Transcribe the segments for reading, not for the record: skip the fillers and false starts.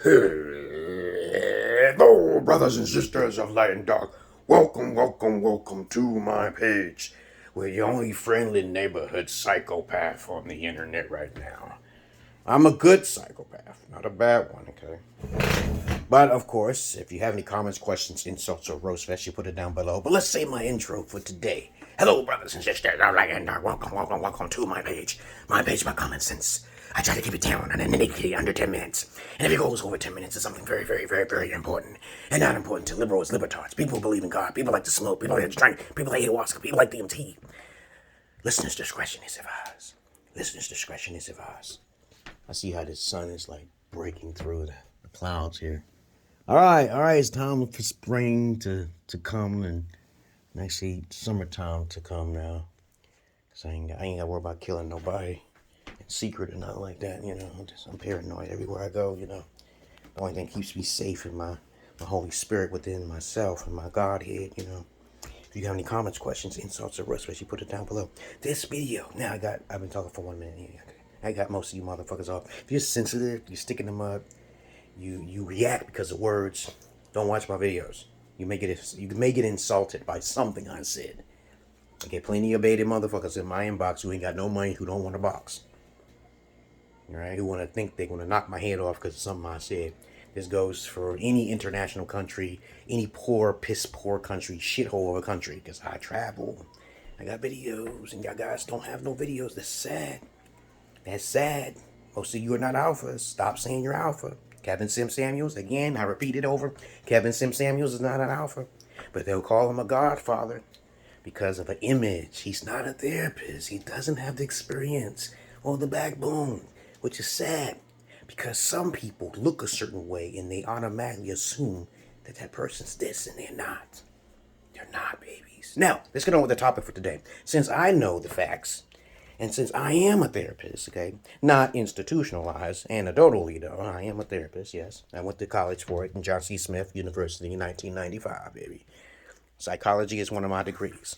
Hello, brothers and sisters of light and dark. Welcome, welcome, welcome to my page. We're the only friendly neighborhood psychopath on the internet right now. I'm a good psychopath, not a bad one, okay? But, of course, if you have any comments, questions, insults, or roast fest, you put it down below. But let's say my intro for today. Hello, brothers and sisters of light and dark. Welcome, welcome, welcome to my page. My page by common sense. I try to keep it down and nitty under 10 minutes. And if it goes over 10 minutes, it's something very, very, very, very important. And not important to liberals, libertards, people who believe in God, people like to smoke, people like to drink, people like ayahuasca, people like DMT. Listeners' discretion is advised. Listeners' discretion is advised. I see how this sun is like breaking through the clouds here. All right, it's time for spring to come and actually summertime to come now. Because I ain't got to worry about killing nobody. Secret or nothing like that, you know. I'm paranoid everywhere I go, you know. The only thing that keeps me safe is my Holy Spirit within myself and my Godhead, you know. If you have any comments, questions, insults, or roast, you put it down below. This video, now I've been talking for 1 minute here. I got most of you motherfuckers off. If you're sensitive, you stick in the mud, you react because of words, don't watch my videos. You may get insulted by something I said. I get plenty of baited motherfuckers in my inbox who ain't got no money, who don't want a box. Right, who want to think they're going to knock my head off because of something I said. This goes for any international country, any piss poor country, shithole of a country, because I travel. I got videos, and y'all guys don't have no videos. That's sad. That's sad. Most of you are not alphas. Stop saying you're alpha. Kevin Samuels, again, I repeat it over. Kevin Samuels is not an alpha, but they'll call him a godfather because of an image. He's not a therapist. He doesn't have the experience or the backbone. Which is sad, because some people look a certain way and they automatically assume that that person's this, and they're not. They're not, babies. Now, let's get on with the topic for today. Since I know the facts, and since I am a therapist, okay, not institutionalized, anecdotally though, I am a therapist, yes. I went to college for it in John C. Smith University in 1995, baby. Psychology is one of my degrees.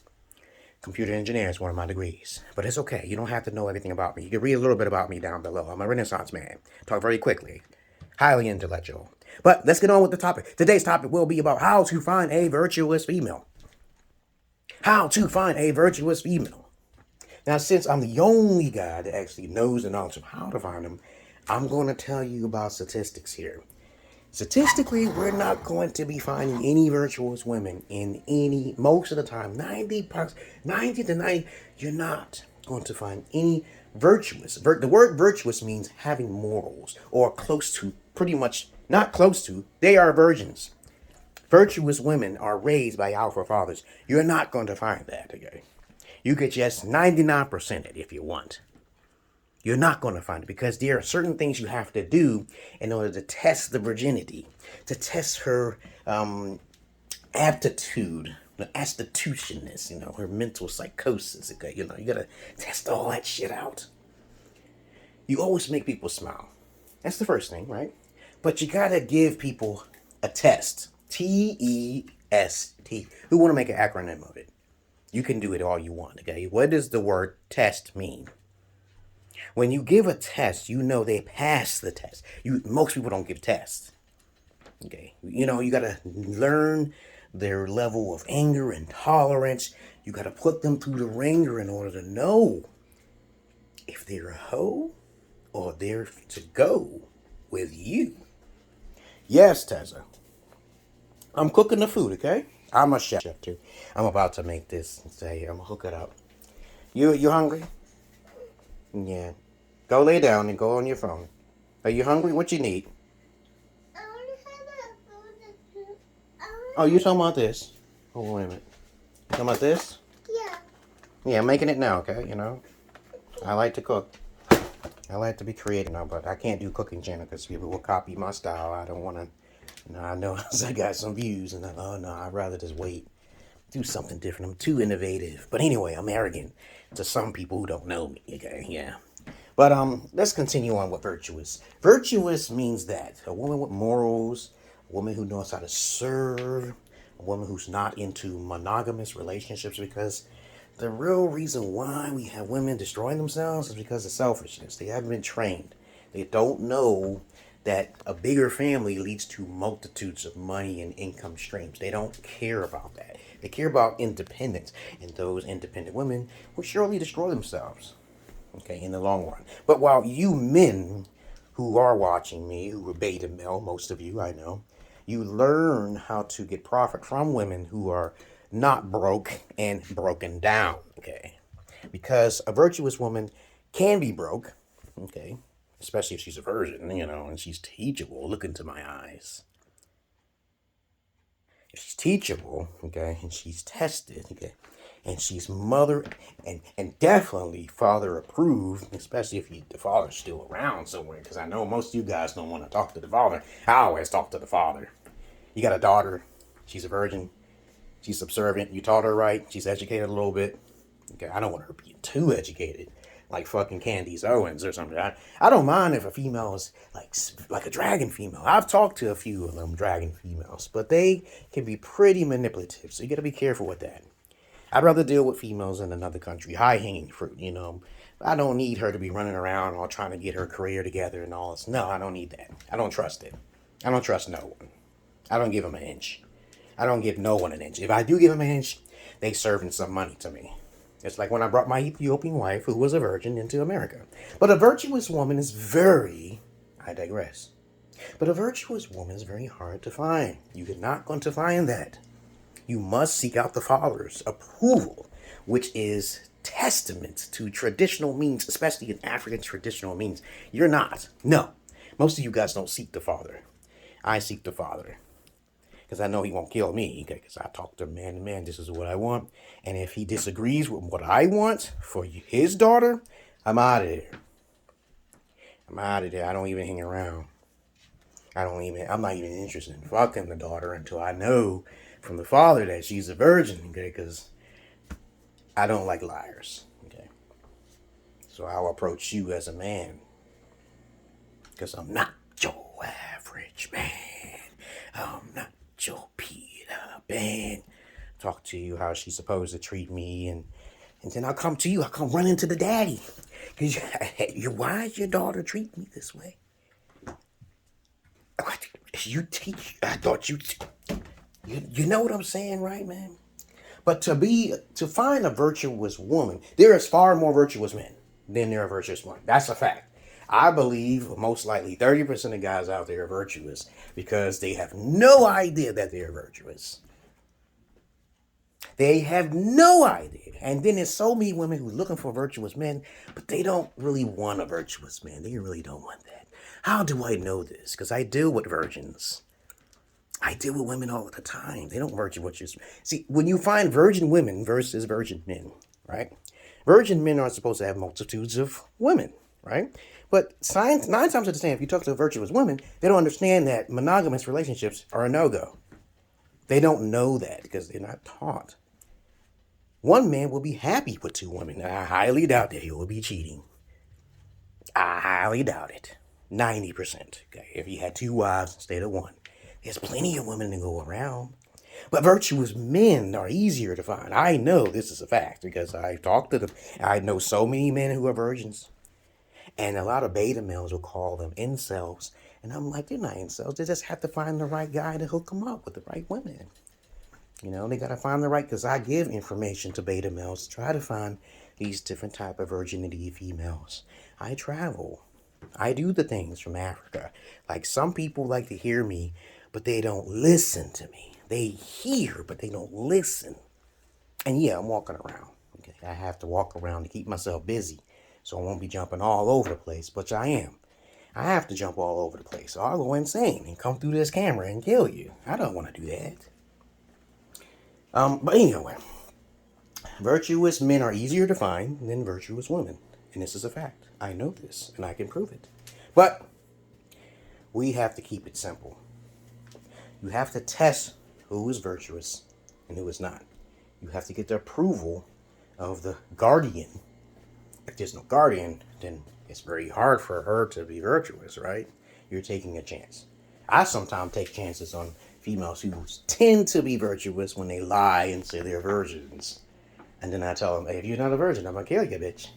Computer engineer is one of my degrees. But it's okay. You don't have to know everything about me. You can read a little bit about me down below. I'm a Renaissance man. Talk very quickly. Highly intellectual. But let's get on with the topic. Today's topic will be about how to find a virtuous female. How to find a virtuous female. Now, since I'm the only guy that actually knows the knowledge of how to find them, I'm going to tell you about statistics here. Statistically, we're not going to be finding any virtuous women in most of the time, 90 to 90, you're not going to find any virtuous. The word virtuous means having morals, or close to, pretty much, not close to, they are virgins. Virtuous women are raised by alpha fathers. You're not going to find that, okay? You could just 99% it if you want. You're not going to find it because there are certain things you have to do in order to test the virginity, to test her aptitude, the astitutionness, you know, her mental psychosis. Okay, you know, you got to test all that shit out. You always make people smile. That's the first thing, right? But you got to give people a test. T-E-S-T. Who want to make an acronym of it? You can do it all you want, okay? What does the word test mean? When you give a test, you know they pass the test. Most people don't give tests. Okay, you know, you gotta learn their level of anger and tolerance. You gotta put them through the ringer in order to know if they're a hoe or they're to go with you. Yes, Tessa. I'm cooking the food, okay? I'm a chef too. I'm about to make this and say, I'm gonna hook it up. You hungry? Yeah. Go lay down and go on your phone. Are you hungry? What you need? Oh, you talking about this? Oh, wait a minute. You talking about this? Yeah. Yeah, I'm making it now, okay? You know? I like to cook. I like to be creative now, but I can't do cooking channel because people will copy my style. I don't want to, you know, I know I got some views and oh no, I'd rather just wait. Do something different. I'm too innovative. But anyway, I'm arrogant to some people who don't know me, okay? Yeah. But let's continue on with virtuous. Virtuous means that a woman with morals, a woman who knows how to serve, a woman who's not into monogamous relationships, because the real reason why we have women destroying themselves is because of selfishness. They haven't been trained. They don't know that a bigger family leads to multitudes of money and income streams. They don't care about that. They care about independence, and those independent women will surely destroy themselves, okay, in the long run. But while you men who are watching me, who are beta male, most of you I know, you learn how to get profit from women who are not broke and broken down, okay? Because a virtuous woman can be broke, okay? Especially if she's a virgin, and she's teachable. Look into my eyes. If she's teachable, okay, and she's tested, okay, and she's mother and definitely father approved, especially if the father's still around somewhere, because I know most of you guys don't want to talk to the father. I always talk to the father. You got a daughter, she's a virgin, she's subservient, you taught her right, she's educated a little bit. Okay, I don't want her being too educated, like fucking Candace Owens or something. I don't mind if a female is like a dragon female. I've talked to a few of them dragon females, but they can be pretty manipulative, so you gotta be careful with that. I'd rather deal with females in another country, high-hanging fruit, I don't need her to be running around all trying to get her career together and all this. No, I don't need that. I don't trust it. I don't trust no one. I don't give them an inch. I don't give no one an inch. If I do give them an inch, they serving some money to me. It's like when I brought my Ethiopian wife, who was a virgin, into America. But a virtuous woman is I digress. But a virtuous woman is very hard to find. You're not going to find that. You must seek out the father's approval, which is testament to traditional means, especially in African traditional means. You're not. No. Most of you guys don't seek the father. I seek the father. Because I know he won't kill me. Because I talk to man to man, this is what I want. And if he disagrees with what I want for his daughter, I'm out of there. I'm out of there. I don't even hang around. I'm not even interested in fucking the daughter until I know from the father that she's a virgin, okay? Because I don't like liars, okay? So I'll approach you as a man. Because I'm not your average man. I'm not your Peter Pan. Talk to you how she's supposed to treat me, and then I'll come to you. I'll come running to the daddy. Because why is your daughter treating me this way? What? You teach? I thought you know what I'm saying, right, man? But to find a virtuous woman, there is far more virtuous men than there are virtuous women. That's a fact. I believe most likely 30% of guys out there are virtuous because they have no idea that they're virtuous. They have no idea. And then there's so many women who are looking for virtuous men, but they don't really want a virtuous man. They really don't want that. How do I know this? Because I deal with virgins. I deal with women all the time. They don't virtuous. See, when you find virgin women versus virgin men, right? Virgin men aren't supposed to have multitudes of women, right? But 9 times out of 10, if you talk to a virtuous woman, they don't understand that monogamous relationships are a no-go. They don't know that because they're not taught. One man will be happy with 2 women. I highly doubt that he will be cheating. I highly doubt it. 90%. Okay, if he had 2 wives instead of 1. There's plenty of women to go around. But virtuous men are easier to find. I know this is a fact because I've talked to them. I know so many men who are virgins. And a lot of beta males will call them incels. And I'm like, they're not incels. They just have to find the right guy to hook them up with the right women. They got to find the right, because I give information to beta males to try to find these different type of virginity females. I travel. I do the things from Africa. Like, some people like to hear me, but they don't listen to me. They hear, but they don't listen. And yeah, I'm walking around. Okay, I have to walk around to keep myself busy, so I won't be jumping all over the place, which I am. I have to jump all over the place, so I'll go insane and come through this camera and kill you. I don't want to do that. But anyway, virtuous men are easier to find than virtuous women. And this is a fact. I know this, and I can prove it. But we have to keep it simple. You have to test who is virtuous and who is not. You have to get the approval of the guardian. If there's no guardian, then it's very hard for her to be virtuous, right? You're taking a chance. I sometimes take chances on females who tend to be virtuous when they lie and say they're virgins. And then I tell them, hey, if you're not a virgin, I'm going to kill you, bitch.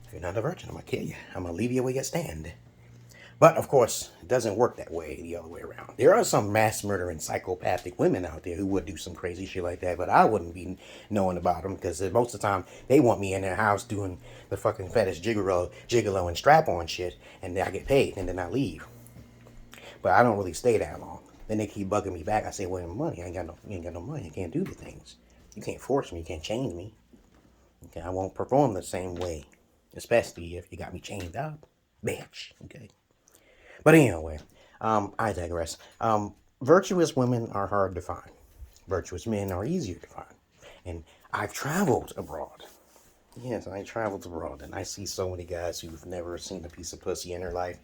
If you're not a virgin, I'm going to kill you. I'm going to leave you where you stand. But of course, it doesn't work that way the other way around. There are some mass murdering psychopathic women out there who would do some crazy shit like that, but I wouldn't be knowing about them because most of the time they want me in their house doing the fucking fetish gigolo and strap on shit, and then I get paid and then I leave. But I don't really stay that long. Then they keep bugging me back. I say, well, money. You ain't got no money. You can't do the things. You can't force me. You can't chain me. Okay, I won't perform the same way, especially if you got me chained up, bitch. Okay. But anyway, I digress. Virtuous women are hard to find. Virtuous men are easier to find. And I've traveled abroad. Yes, I traveled abroad, and I see so many guys who've never seen a piece of pussy in their life.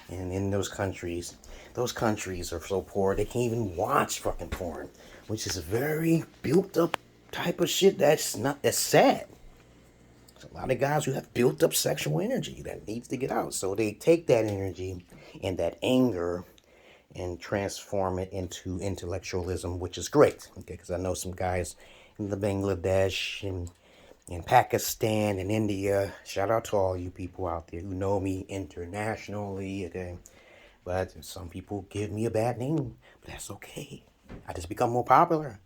And in those countries are so poor they can't even watch fucking porn, which is a very built up type of shit that's sad. There's a lot of guys who have built up sexual energy that needs to get out. So they take that energy and that anger and transform it into intellectualism, which is great. Okay, because I know some guys in the Bangladesh and in Pakistan and India. Shout out to all you people out there who know me internationally. Okay, but some people give me a bad name, but that's okay. I just become more popular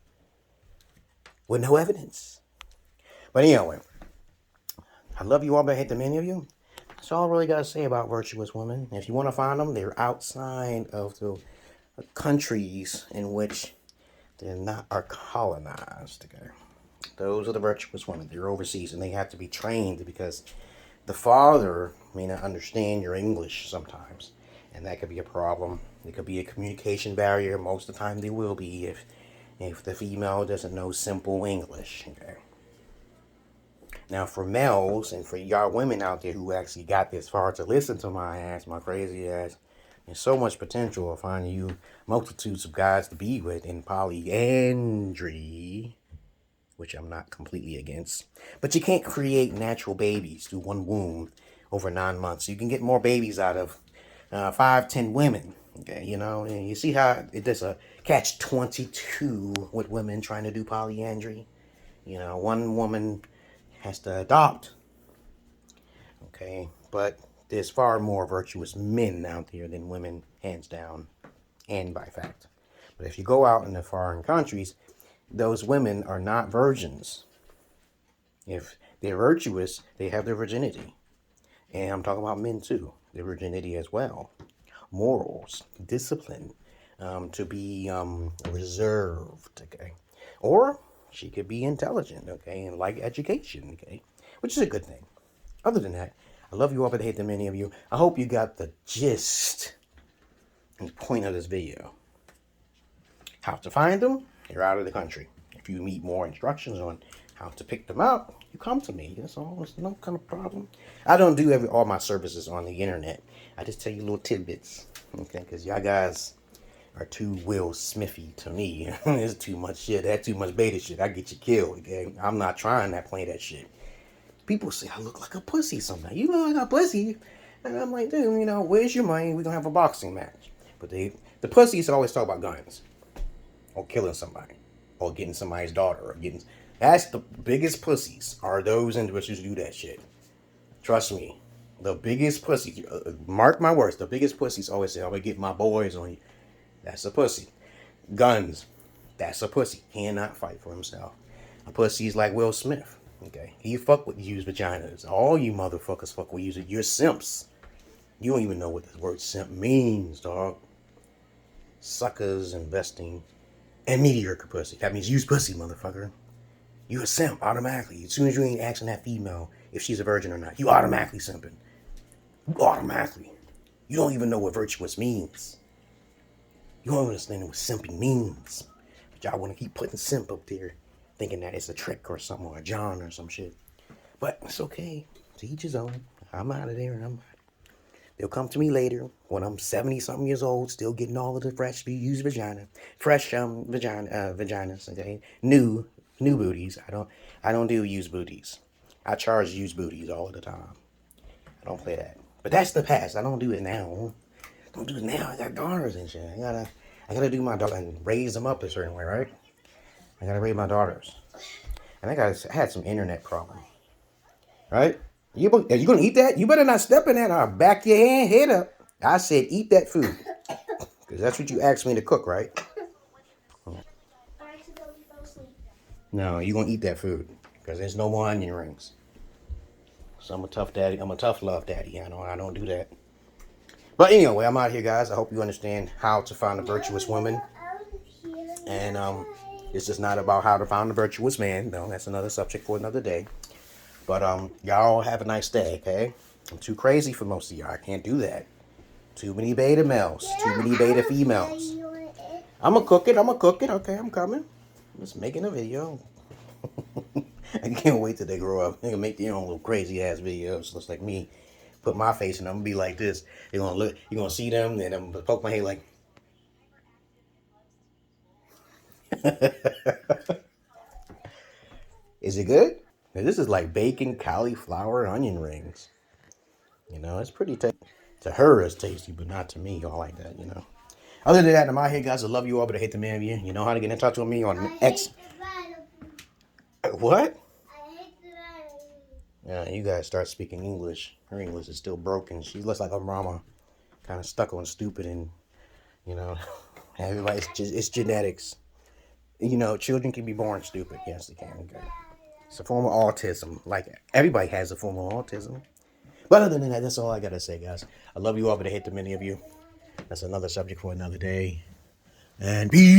with no evidence. But anyway, I love you all, but I hate the many of you. That's all I really got to say about virtuous women. If you want to find them, they're outside of the countries in which they're not are colonized. Okay, those are the virtuous women. They're overseas, and they have to be trained because the father may not understand your English sometimes, and that could be a problem. It could be a communication barrier. Most of the time, they will be if the female doesn't know simple English. Okay. Now, for males and for y'all women out there who actually got this far to listen to my ass, my crazy ass, there's so much potential of finding you multitudes of guys to be with in polyandry, which I'm not completely against. But you can't create natural babies through one womb over 9 months. You can get more babies out of 5-10 women. Okay, you know, and you see how there's a catch-22 with women trying to do polyandry. You know, one woman has to adopt. Okay, but there's far more virtuous men out there than women, hands down, and by fact. But if you go out in the foreign countries, those women are not virgins. If they're virtuous, they have their virginity. And I'm talking about men too, their virginity as well. Morals, discipline, to be reserved, okay? Or she could be intelligent, okay, and like education, okay, which is a good thing. Other than that, I love you all, but I hate the many of you. I hope you got the gist and the point of this video. How to find them? They're out of the country. If you need more instructions on how to pick them out, you come to me. That's all. There's no kind of problem. I don't do all my services on the internet. I just tell you little tidbits, okay? Because y'all guys are too Will Smithy to me. There's too much shit. That's too much beta shit. I get you killed, okay? I'm not trying to play that shit. People say I look like a pussy sometimes. You look like a pussy. And I'm like, dude, you know, where's your money? We're going to have a boxing match. But the pussies always talk about guns. Or killing somebody. Or getting somebody's daughter. Or getting... That's the biggest pussies. Are those individuals who do that shit. Trust me. The biggest pussies. Mark my words. The biggest pussies always say, I'm going to get my boys on you. That's a pussy. Guns. That's a pussy. Cannot fight for himself. A pussy is like Will Smith. Okay, he fuck with used vaginas. All you motherfuckers fuck with used. You're simps. You don't even know what the word simp means, dog. Suckers, investing, and mediocre pussy. That means used pussy, motherfucker. You a simp automatically. As soon as you ain't asking that female if she's a virgin or not, you automatically simping. You automatically. You don't even know what virtuous means. You don't understand what simping means. But y'all want to keep putting simp up there, thinking that it's a trick or something, or a John or some shit. But it's okay. To each his own. I'm out of there. They'll come to me later when I'm 70-something years old, still getting all of the fresh used vagina. Fresh vaginas, okay? New booties. I don't do used booties. I charge used booties all of the time. I don't play that. But that's the past. I don't do it now. Don't do it now. I got daughters and shit. I gotta do my daughter and raise them up a certain way, right? I gotta raise my daughters. And I had some internet problem. Right? Are you gonna eat that? You better not step in that or I'll back your head up. I said eat that food. Because that's what you asked me to cook, right? No, you're going to eat that food. Because there's no more onion rings. So I'm a tough daddy. I'm a tough love daddy. I don't do that. But anyway, I'm out here, guys. I hope you understand how to find a virtuous woman. And it's just not about how to find a virtuous man. No, that's another subject for another day. But y'all have a nice day, okay? I'm too crazy for most of y'all. I can't do that. Too many beta males. Too many beta females. I'm gonna cook it. Okay, I'm coming. I'm just making a video. I can't wait till they grow up. They can make their own little crazy ass videos. Looks like me. Put my face in them. I'm gonna be like this. They're gonna look. You're gonna see them, and I'm gonna poke my head like. Is it good? This is like bacon, cauliflower, and onion rings. It's pretty tasty. To her, it's tasty, but not to me. All like that, Other than that, I'm out here, guys. I love you all, but I hate the man of you. You know how to get in touch with me on X. What? Yeah, you guys start speaking English. Her English is still broken. She looks like her mama, kind of stuck on stupid, and everybody's it's genetics. Children can be born stupid. Yes, they can. Okay. It's a form of autism. Like everybody has a form of autism. But other than that, that's all I gotta say, guys. I love you all, but I hate the many of you. That's another subject for another day. And peace.